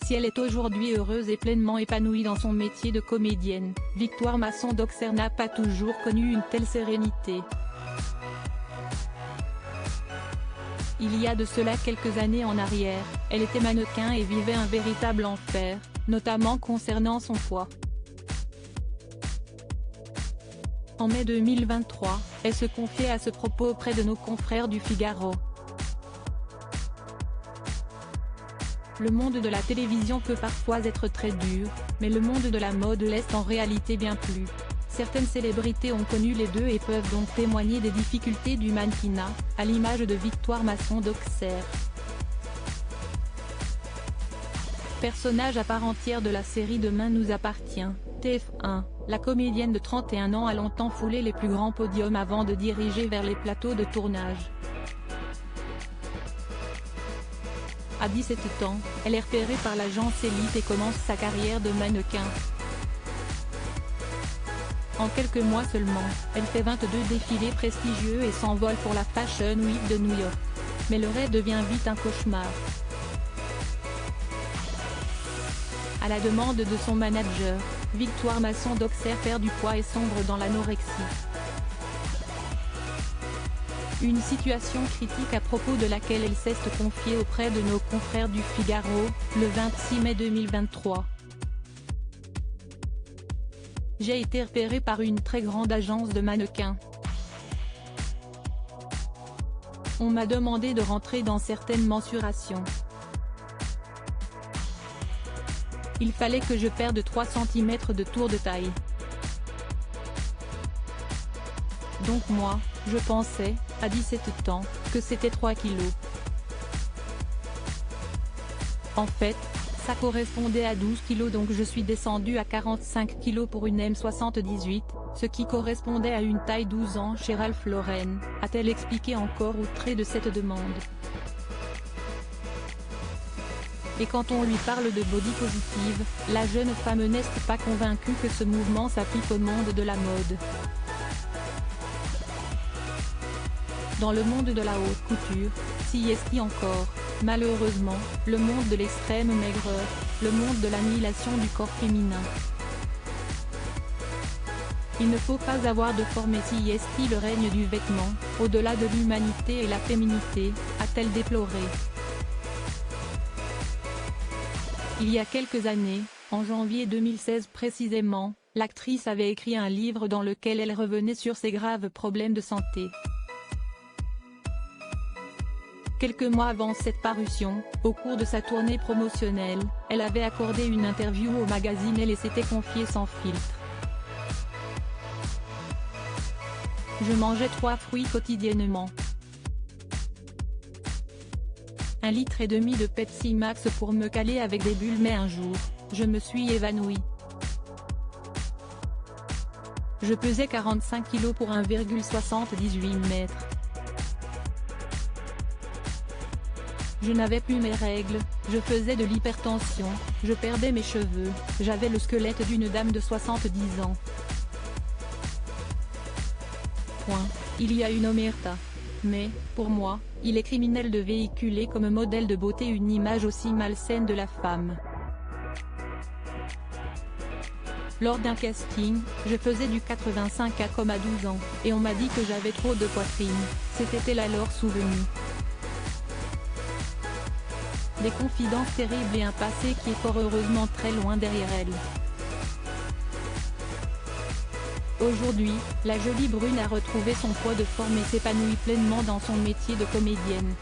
Si elle est aujourd'hui heureuse et pleinement épanouie dans son métier de comédienne, Victoire Masson-Doxer n'a pas toujours connu une telle sérénité. Il y a de cela quelques années en arrière, elle était mannequin et vivait un véritable enfer, notamment concernant son poids. En mai 2023, elle se confiait à ce propos auprès de nos confrères du Figaro. Le monde de la télévision peut parfois être très dur, mais le monde de la mode l'est en réalité bien plus. Certaines célébrités ont connu les deux et peuvent donc témoigner des difficultés du mannequinat, à l'image de Victoire Masson-Doxer. Personnage à part entière de la série Demain nous appartient, TF1, la comédienne de 31 ans a longtemps foulé les plus grands podiums avant de diriger vers les plateaux de tournage. À 17 ans, elle est repérée par l'agence Elite et commence sa carrière de mannequin. En quelques mois seulement, elle fait 22 défilés prestigieux et s'envole pour la Fashion Week de New York. Mais le rêve devient vite un cauchemar. À la demande de son manager, Victoire Masson-Doxer perd du poids et sombre dans l'anorexie. Une situation critique à propos de laquelle elle s'est confiée auprès de nos confrères du Figaro, le 26 mai 2023. J'ai été repérée par une très grande agence de mannequins. On m'a demandé de rentrer dans certaines mensurations. Il fallait que je perde 3 cm de tour de taille. Donc moi, je pensais, à 17 ans, que c'était 3 kilos. En fait, ça correspondait à 12 kilos donc je suis descendue à 45 kilos pour une M78, ce qui correspondait à une taille 12 ans chez Ralph Lauren, a-t-elle expliqué encore outrée de cette demande. Et quand on lui parle de body positive, la jeune femme n'est pas convaincue que ce mouvement s'applique au monde de la mode. Dans le monde de la haute couture, s'y est encore, malheureusement, le monde de l'extrême maigreur, le monde de l'annihilation du corps féminin. Il ne faut pas avoir de forme et s'y est le règne du vêtement, au-delà de l'humanité et la féminité, a-t-elle déploré. Il y a quelques années, en janvier 2016 précisément, l'actrice avait écrit un livre dans lequel elle revenait sur ses graves problèmes de santé. Quelques mois avant cette parution, au cours de sa tournée promotionnelle, elle avait accordé une interview au magazine Elle et s'était confiée sans filtre. Je mangeais 3 fruits quotidiennement. 1,5 litre de Pepsi Max pour me caler avec des bulles mais un jour, je me suis évanouie. Je pesais 45 kg pour 1,78 m. Je n'avais plus mes règles, je faisais de l'hypertension, je perdais mes cheveux, j'avais le squelette d'une dame de 70 ans. Il y a une omerta. Mais, pour moi, il est criminel de véhiculer comme modèle de beauté une image aussi malsaine de la femme. Lors d'un casting, je faisais du 85 à comme à 12 ans, et on m'a dit que j'avais trop de poitrine, c'était elle alors souvenue. Des confidences terribles et un passé qui est fort heureusement très loin derrière elle. Aujourd'hui, la jolie brune a retrouvé son poids de forme et s'épanouit pleinement dans son métier de comédienne.